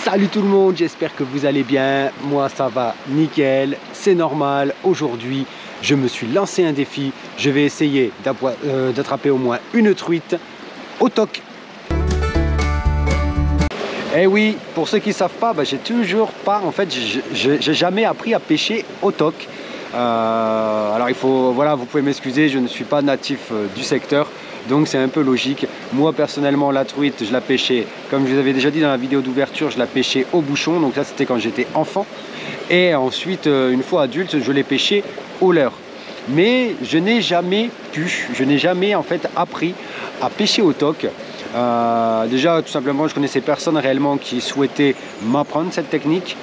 Salut tout le monde, j'espère que vous allez bien. Moi ça va nickel, c'est normal. Aujourd'hui je me suis lancé un défi. Je vais essayer d'attraper au moins une truite au toc. Et oui, pour ceux qui ne savent pas, j'ai toujours pas, en fait, j'ai jamais appris à pêcher au toc. Alors il faut, voilà, vous pouvez m'excuser, je ne suis pas natif du secteur, donc c'est un peu logique. Moi personnellement, la truite, je la pêchais, comme je vous avais déjà dit dans la vidéo d'ouverture, je la pêchais au bouchon, donc ça c'était quand j'étais enfant. Et ensuite, une fois adulte, je l'ai pêché au leurre. Mais je n'ai jamais en fait appris à pêcher au toc. Déjà tout simplement je connaissais personne réellement qui souhaitait m'apprendre cette technique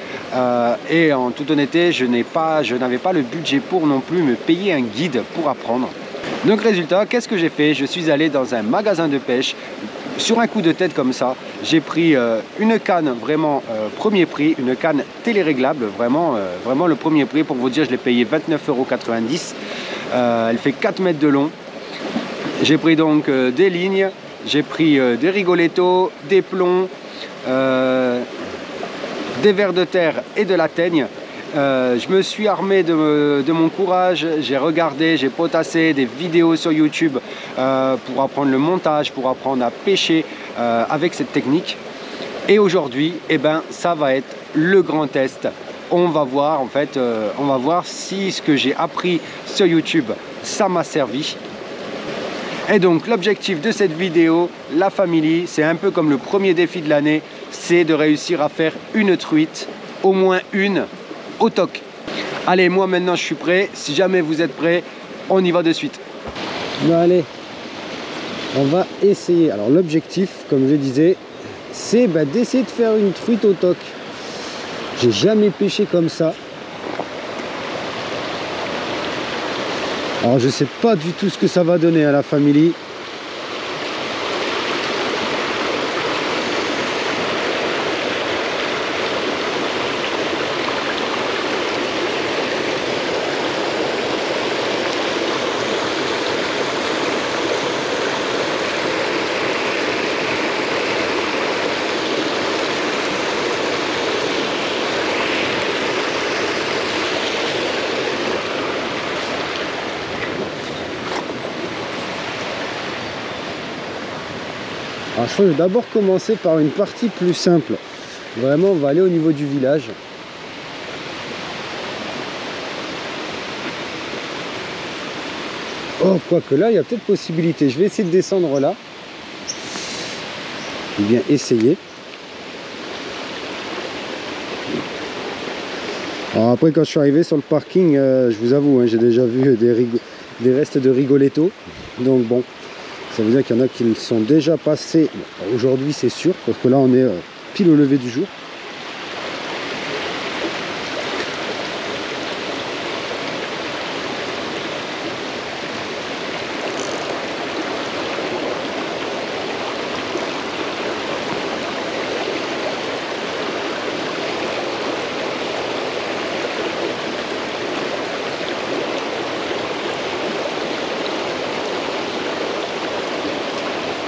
et en toute honnêteté je n'avais pas le budget pour non plus me payer un guide pour apprendre. Donc résultat, qu'est-ce que j'ai fait? Je suis allé dans un magasin de pêche. Sur un coup de tête comme ça, j'ai pris une canne vraiment premier prix, une canne téléréglable, vraiment le premier prix. Pour vous dire, je l'ai payé 29,90 €. Elle fait 4 mètres de long. J'ai pris donc des lignes, j'ai pris des rigolettos, des plombs, des vers de terre et de la teigne. Je me suis armé de mon courage, j'ai regardé, j'ai potassé des vidéos sur YouTube pour apprendre le montage, pour apprendre à pêcher avec cette technique. Et aujourd'hui, ça va être le grand test. On va voir en fait, on va voir si ce que j'ai appris sur YouTube, ça m'a servi. Et donc l'objectif de cette vidéo, la famille, c'est un peu comme le premier défi de l'année, c'est de réussir à faire une truite, au moins une, au toc. Allez, moi maintenant je suis prêt, si jamais vous êtes prêts, on y va de suite. Bon allez, on va essayer. Alors l'objectif, comme je disais, c'est d'essayer de faire une truite au toc. J'ai jamais pêché comme ça. Alors je sais pas du tout ce que ça va donner à la famille. Alors je vais d'abord commencer par une partie plus simple. Vraiment, on va aller au niveau du village. Oh, quoique là, il y a peut-être possibilité. Je vais essayer de descendre là. Ou bien essayer. Alors après, quand je suis arrivé sur le parking, je vous avoue, j'ai déjà vu des restes de rigoletto. Donc bon. Ça veut dire qu'il y en a qui sont déjà passés aujourd'hui, c'est sûr, parce que là on est pile au lever du jour.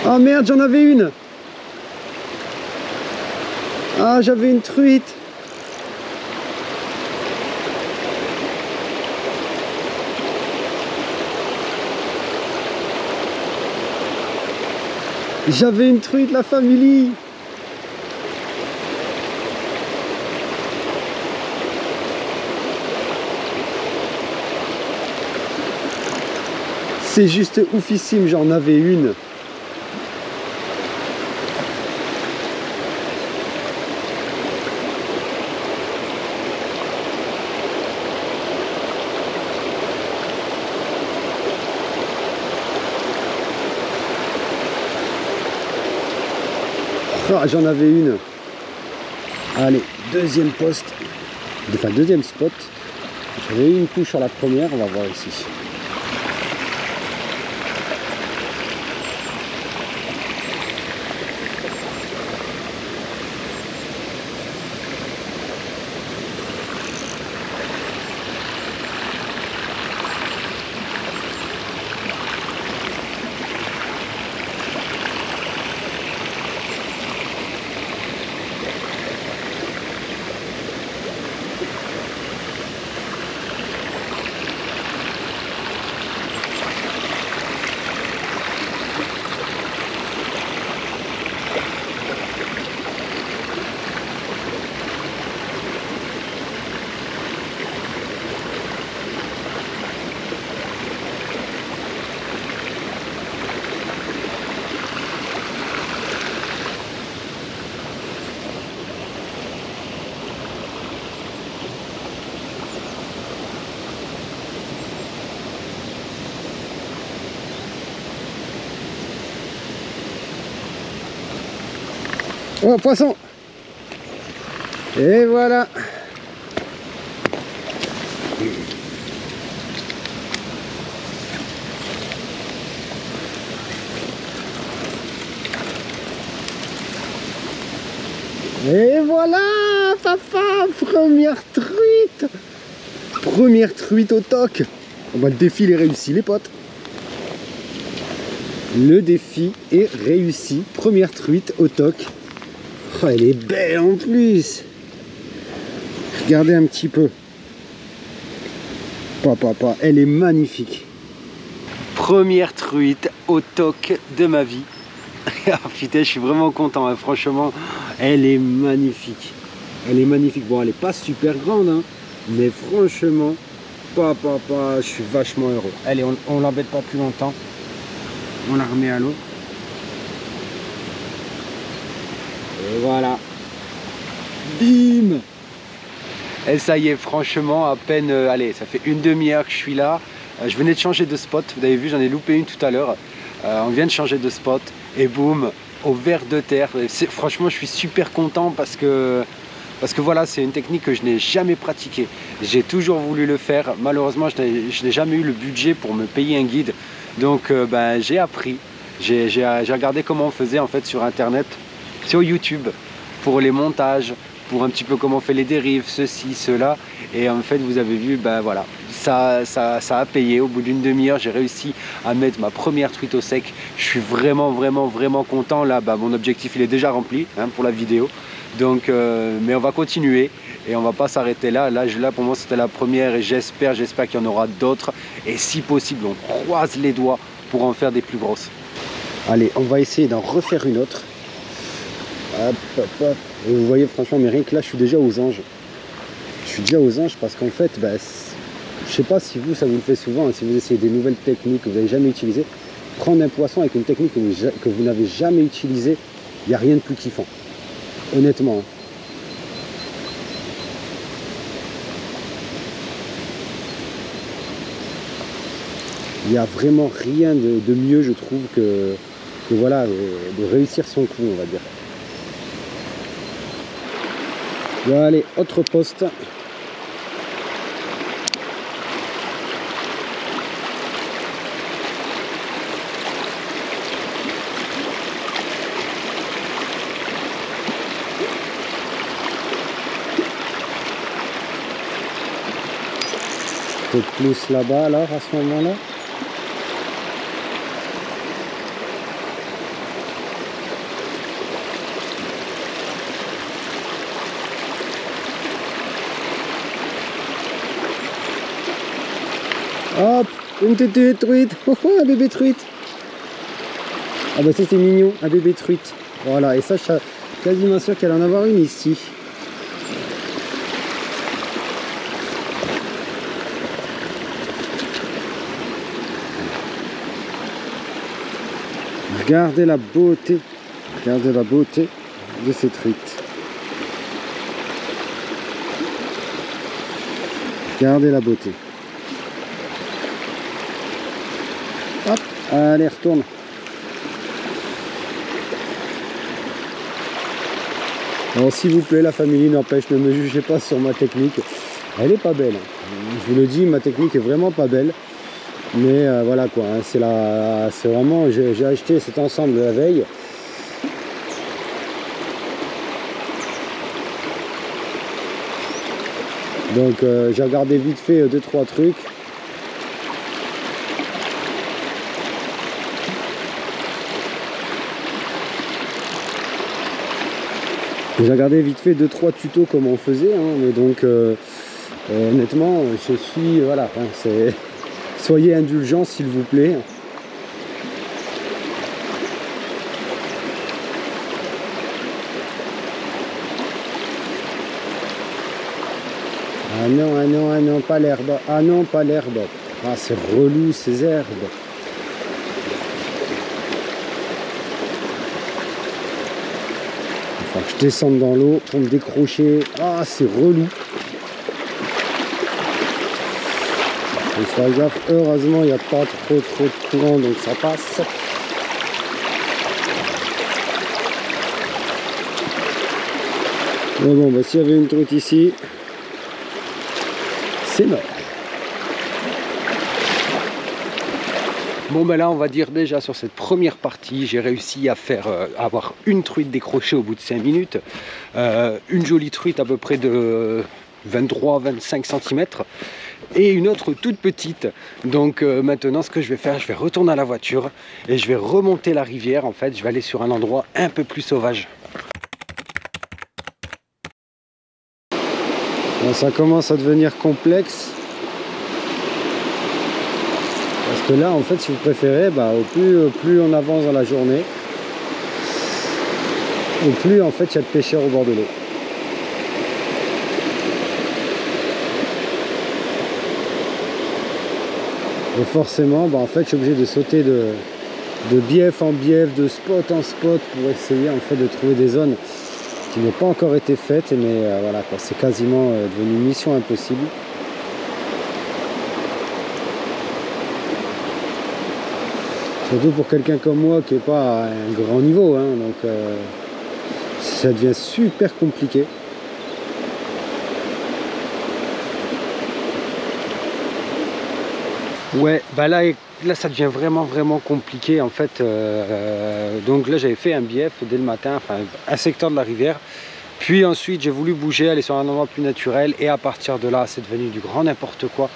Ah merde, j'en avais une. Ah, j'avais une truite. J'avais une truite, la famille. C'est juste oufissime, j'en avais une. Ah, j'en avais une. Allez, deuxième poste. Enfin, deuxième spot. J'avais eu une touche sur la première, on va voir ici. Oh, poisson! Et voilà! Et voilà, papa, première truite! Première truite au toc! Oh, bah, le défi il est réussi, les potes! Le défi est réussi. Première truite au toc. Oh, elle est belle en plus! Regardez un petit peu. Papa, elle est magnifique. Première truite au toc de ma vie. Ah, putain, je suis vraiment content, hein. Franchement, elle est magnifique. Elle est magnifique. Bon, elle n'est pas super grande, hein, mais franchement, je suis vachement heureux. Allez, on l'embête pas plus longtemps. On la remet à l'eau. Et voilà. Bim! Et ça y est, franchement, à peine, allez, ça fait une demi-heure que je suis là. Je venais de changer de spot. Vous avez vu, j'en ai loupé une tout à l'heure. On vient de changer de spot. Et boum, au ver de terre. Franchement, je suis super content parce que voilà, c'est une technique que je n'ai jamais pratiquée. J'ai toujours voulu le faire. Malheureusement, je n'ai jamais eu le budget pour me payer un guide. Donc, ben, j'ai appris. J'ai regardé comment on faisait en fait sur Internet, sur YouTube, pour les montages, pour un petit peu comment on fait les dérives, ceci, cela. Et en fait, vous avez vu, ben voilà, ça a payé. Au bout d'une demi-heure, j'ai réussi à mettre ma première truite au sec. Je suis vraiment content. Là, ben, mon objectif, il est déjà rempli, hein, pour la vidéo. Donc, mais on va continuer et on va pas s'arrêter là. Là, pour moi, c'était la première et j'espère qu'il y en aura d'autres. Et si possible, on croise les doigts pour en faire des plus grosses. Allez, on va essayer d'en refaire une autre. Hop, hop, hop. Et vous voyez, franchement, mais rien que là, je suis déjà aux anges. Je suis déjà aux anges parce qu'en fait, bah, je sais pas si vous, ça vous le fait souvent, hein, si vous essayez des nouvelles techniques que vous n'avez jamais utilisées, prendre un poisson avec une technique que vous n'avez jamais utilisée, il n'y a rien de plus kiffant. Honnêtement. Il n'y a vraiment rien de mieux, je trouve, que voilà, de réussir son coup, on va dire. Bon, allez, autre poste. Peut-être plus là-bas alors à ce moment-là. Hop, une petite truite. Oh, un bébé truite. Ah bah ça c'est mignon, un bébé truite. Voilà, et ça je suis quasiment sûr qu'elle en avoir une ici. Regardez la beauté de ces truites. Regardez la beauté. Hop, allez, retourne. Alors s'il vous plaît, la famille, n'empêche, ne me jugez pas sur ma technique. Elle est pas belle. Je vous le dis, ma technique est vraiment pas belle. Mais voilà quoi, hein, c'est vraiment, j'ai acheté cet ensemble la veille. Donc j'ai regardé vite fait 2-3 trucs. J'ai regardé vite fait 2-3 tutos comment on faisait, hein, mais donc honnêtement je suis, voilà, hein, c'est... Soyez indulgents s'il vous plaît. Ah non, ah non, ah non, pas l'herbe. Ah non, pas l'herbe. Ah, c'est relou ces herbes. Enfin, je descende dans l'eau pour me décrocher. Ah, c'est relou. Il faut faire gaffe, heureusement il n'y a pas trop de courant donc ça passe. Mais bon, bah, s'il y avait une truite ici, c'est mort. Bon ben là on va dire déjà sur cette première partie j'ai réussi à faire avoir une truite décrochée au bout de 5 minutes, une jolie truite à peu près de 23-25 cm et une autre toute petite. Donc maintenant ce que je vais faire, je vais retourner à la voiture et je vais remonter la rivière. En fait je vais aller sur un endroit un peu plus sauvage. Bon, ça commence à devenir complexe. Parce que là, en fait, si vous préférez, bah, au plus on avance dans la journée, au plus en fait il y a de pêcheurs au bord de l'eau. Et forcément, bah, en fait, je suis obligé de sauter de bief en bief, de spot en spot pour essayer en fait de trouver des zones qui n'ont pas encore été faites. Mais voilà, c'est quasiment devenu une mission impossible. Surtout pour quelqu'un comme moi qui n'est pas à un grand niveau, hein, donc ça devient super compliqué. Ouais, bah là ça devient vraiment compliqué en fait. Donc là j'avais fait un bief dès le matin, enfin un secteur de la rivière. Puis ensuite j'ai voulu bouger, aller sur un endroit plus naturel et à partir de là c'est devenu du grand n'importe quoi.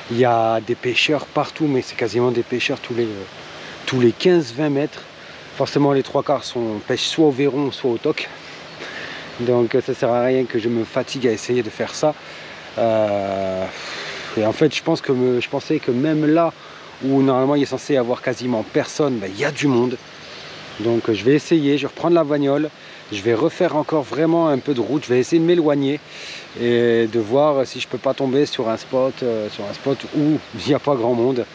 Il y a des pêcheurs partout, mais c'est quasiment des pêcheurs tous les 15-20 mètres. Forcément les trois quarts pêchent soit au verron soit au toc. Donc ça sert à rien que je me fatigue à essayer de faire ça. Et en fait je pensais que même là où normalement il est censé y avoir quasiment personne, il y a du monde. Donc je vais essayer, je vais reprendre la bagnole, je vais refaire encore vraiment un peu de route, je vais essayer de m'éloigner et de voir si je peux pas tomber sur un spot où il n'y a pas grand monde.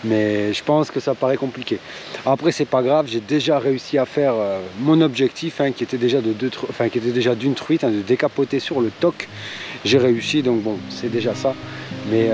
Mais je pense que ça paraît compliqué. Après c'est pas grave, j'ai déjà réussi à faire mon objectif, hein, qui était déjà d'une truite, hein, de décapoter sur le toc. J'ai réussi, donc bon, c'est déjà ça. Mais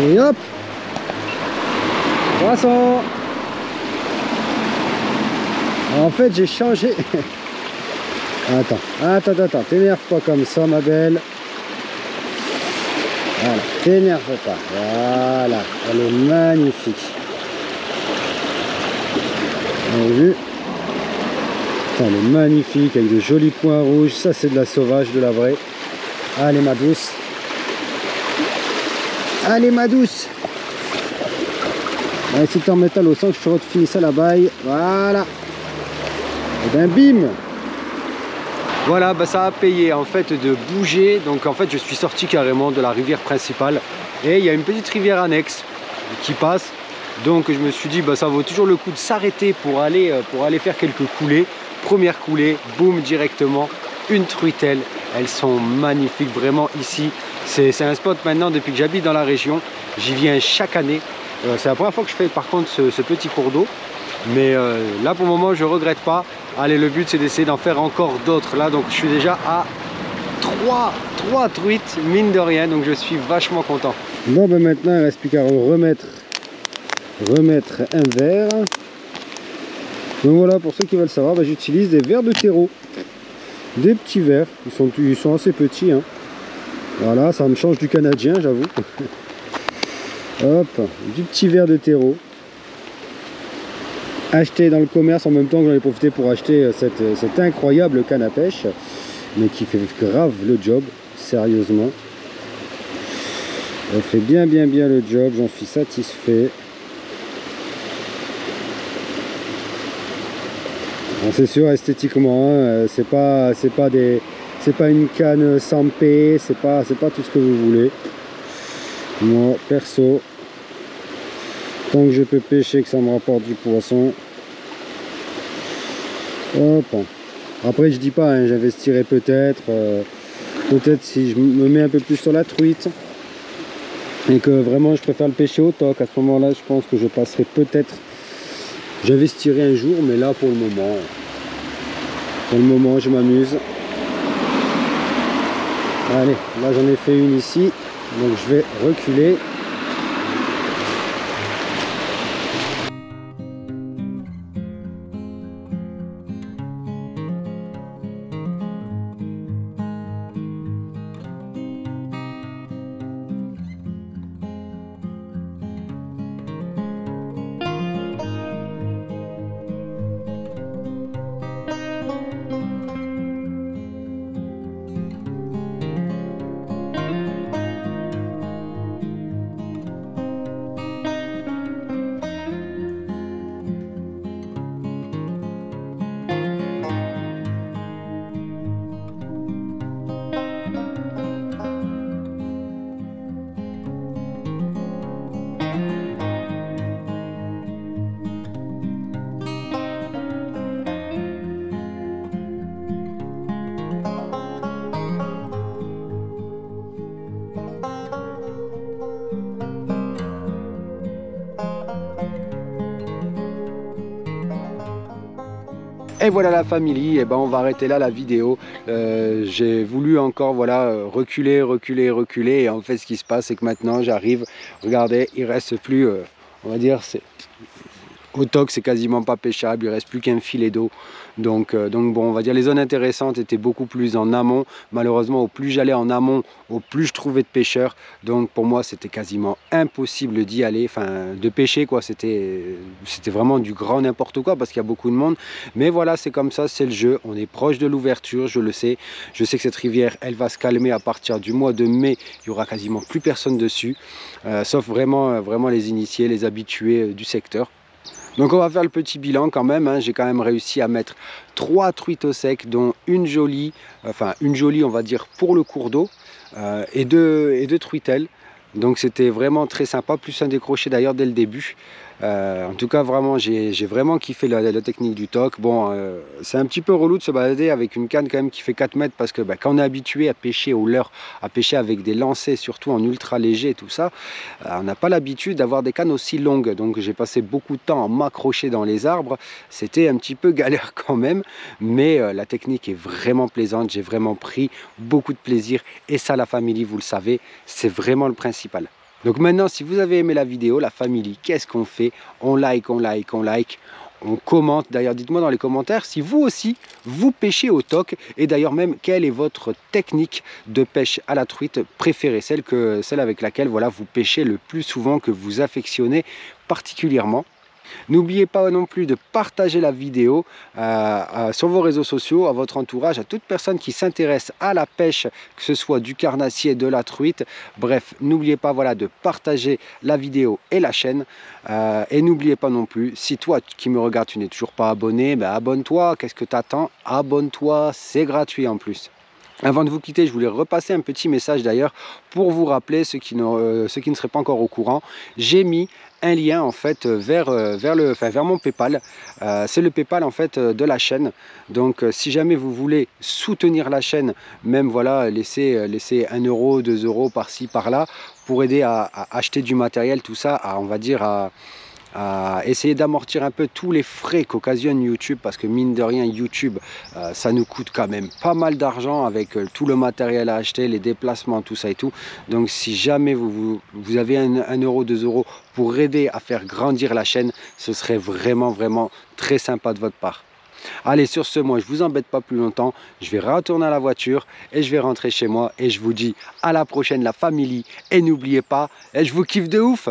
Et hop, poisson. En fait j'ai changé. Attends, t'énerve pas comme ça ma belle. Voilà, t'énerve pas. Voilà, elle est magnifique. Vous avez vu? Elle est magnifique avec de jolis points rouges. Ça c'est de la sauvage, de la vraie. Allez ma douce. Allez ma douce. Allez, si t'es en métal au sang, que je te refinisse à la baille. Voilà. Et ben bim. voilà, ça a payé en fait de bouger. Donc en fait je suis sorti carrément de la rivière principale et il y a une petite rivière annexe qui passe. Donc je me suis dit ça vaut toujours le coup de s'arrêter pour aller faire quelques coulées. Première coulée, boum, directement une truitelle. Elles sont magnifiques vraiment ici. C'est un spot maintenant depuis que j'habite dans la région. J'y viens chaque année. C'est la première fois que je fais par contre ce petit cours d'eau. Mais là pour le moment je regrette pas. Allez, le but c'est d'essayer d'en faire encore d'autres. Là donc je suis déjà à 3 truites mine de rien. Donc je suis vachement content. Bon maintenant il ne reste plus qu'à remettre un verre. Donc voilà, pour ceux qui veulent savoir, j'utilise des verres de terreau. Des petits verres. Ils sont assez petits. Hein. Voilà, ça me change du canadien, j'avoue. Hop, du petit verre de terreau. Acheté dans le commerce en même temps que j'en ai profité pour acheter cette incroyable canne à pêche. Mais qui fait grave le job, sérieusement. Elle fait bien le job, j'en suis satisfait. Bon, c'est sûr esthétiquement, hein, c'est pas une canne sans paix, c'est pas tout ce que vous voulez. Moi perso, tant que je peux pêcher, que ça me rapporte du poisson. Hop. Après je dis pas, hein, j'investirai peut-être si je me mets un peu plus sur la truite. et que vraiment je préfère le pêcher au toc, à ce moment-là, je pense que je passerai peut-être, j'investirai un jour, mais là pour le moment, je m'amuse. Allez, là j'en ai fait une ici, donc je vais reculer. Et voilà la famille, et ben on va arrêter là la vidéo. J'ai voulu encore voilà reculer et en fait ce qui se passe c'est que maintenant j'arrive, regardez, il reste plus, on va dire, c'est au toc c'est quasiment pas pêchable, il reste plus qu'un filet d'eau. Donc bon, on va dire les zones intéressantes étaient beaucoup plus en amont. Malheureusement, au plus j'allais en amont, au plus je trouvais de pêcheurs. Donc pour moi, c'était quasiment impossible d'y aller, enfin de pêcher quoi. C'était vraiment du grand n'importe quoi parce qu'il y a beaucoup de monde. Mais voilà, c'est comme ça, c'est le jeu. On est proche de l'ouverture, je le sais. Je sais que cette rivière, elle va se calmer à partir du mois de mai. Il y aura quasiment plus personne dessus, sauf vraiment les initiés, les habitués du secteur. Donc on va faire le petit bilan quand même, hein. J'ai quand même réussi à mettre 3 truites au sec, dont une jolie on va dire pour le cours d'eau, et deux truitelles. Donc c'était vraiment très sympa, plus un décroché d'ailleurs dès le début. En tout cas vraiment j'ai vraiment kiffé la technique du toc. Bon, c'est un petit peu relou de se balader avec une canne quand même qui fait 4 mètres parce que quand on est habitué à pêcher au leurre, à pêcher avec des lancers, surtout en ultra léger et tout ça, on n'a pas l'habitude d'avoir des cannes aussi longues. Donc j'ai passé beaucoup de temps à m'accrocher dans les arbres, c'était un petit peu galère quand même, mais la technique est vraiment plaisante, j'ai vraiment pris beaucoup de plaisir et ça la famille, vous le savez, c'est vraiment le principal. Donc maintenant, si vous avez aimé la vidéo, la famille, qu'est-ce qu'on fait? On like, on commente. D'ailleurs, dites-moi dans les commentaires si vous aussi, vous pêchez au toc. Et d'ailleurs même, quelle est votre technique de pêche à la truite préférée? Celle avec laquelle voilà, vous pêchez le plus souvent, que vous affectionnez particulièrement. N'oubliez pas non plus de partager la vidéo sur vos réseaux sociaux, à votre entourage, à toute personne qui s'intéresse à la pêche, que ce soit du carnassier, de la truite. Bref, n'oubliez pas voilà, de partager la vidéo et la chaîne. Et n'oubliez pas non plus, si toi qui me regardes, tu n'es toujours pas abonné, ben abonne-toi. Qu'est-ce que tu attends? Abonne-toi, c'est gratuit en plus. Avant de vous quitter, je voulais repasser un petit message d'ailleurs pour vous rappeler, ceux qui ne seraient pas encore au courant, j'ai mis un lien en fait vers mon PayPal. C'est le PayPal en fait de la chaîne. Donc si jamais vous voulez soutenir la chaîne, même voilà, laisser 1 euro, 2 euros par-ci par-là pour aider à acheter du matériel, tout ça, on va dire à essayer d'amortir un peu tous les frais qu'occasionne YouTube, parce que mine de rien YouTube ça nous coûte quand même pas mal d'argent avec tout le matériel à acheter, les déplacements, tout ça et tout. Donc si jamais vous avez 1 euro, 2 euros pour aider à faire grandir la chaîne, ce serait vraiment très sympa de votre part. Allez, sur ce, moi je vous embête pas plus longtemps, je vais retourner à la voiture et je vais rentrer chez moi et je vous dis à la prochaine la famille, et n'oubliez pas, je vous kiffe de ouf.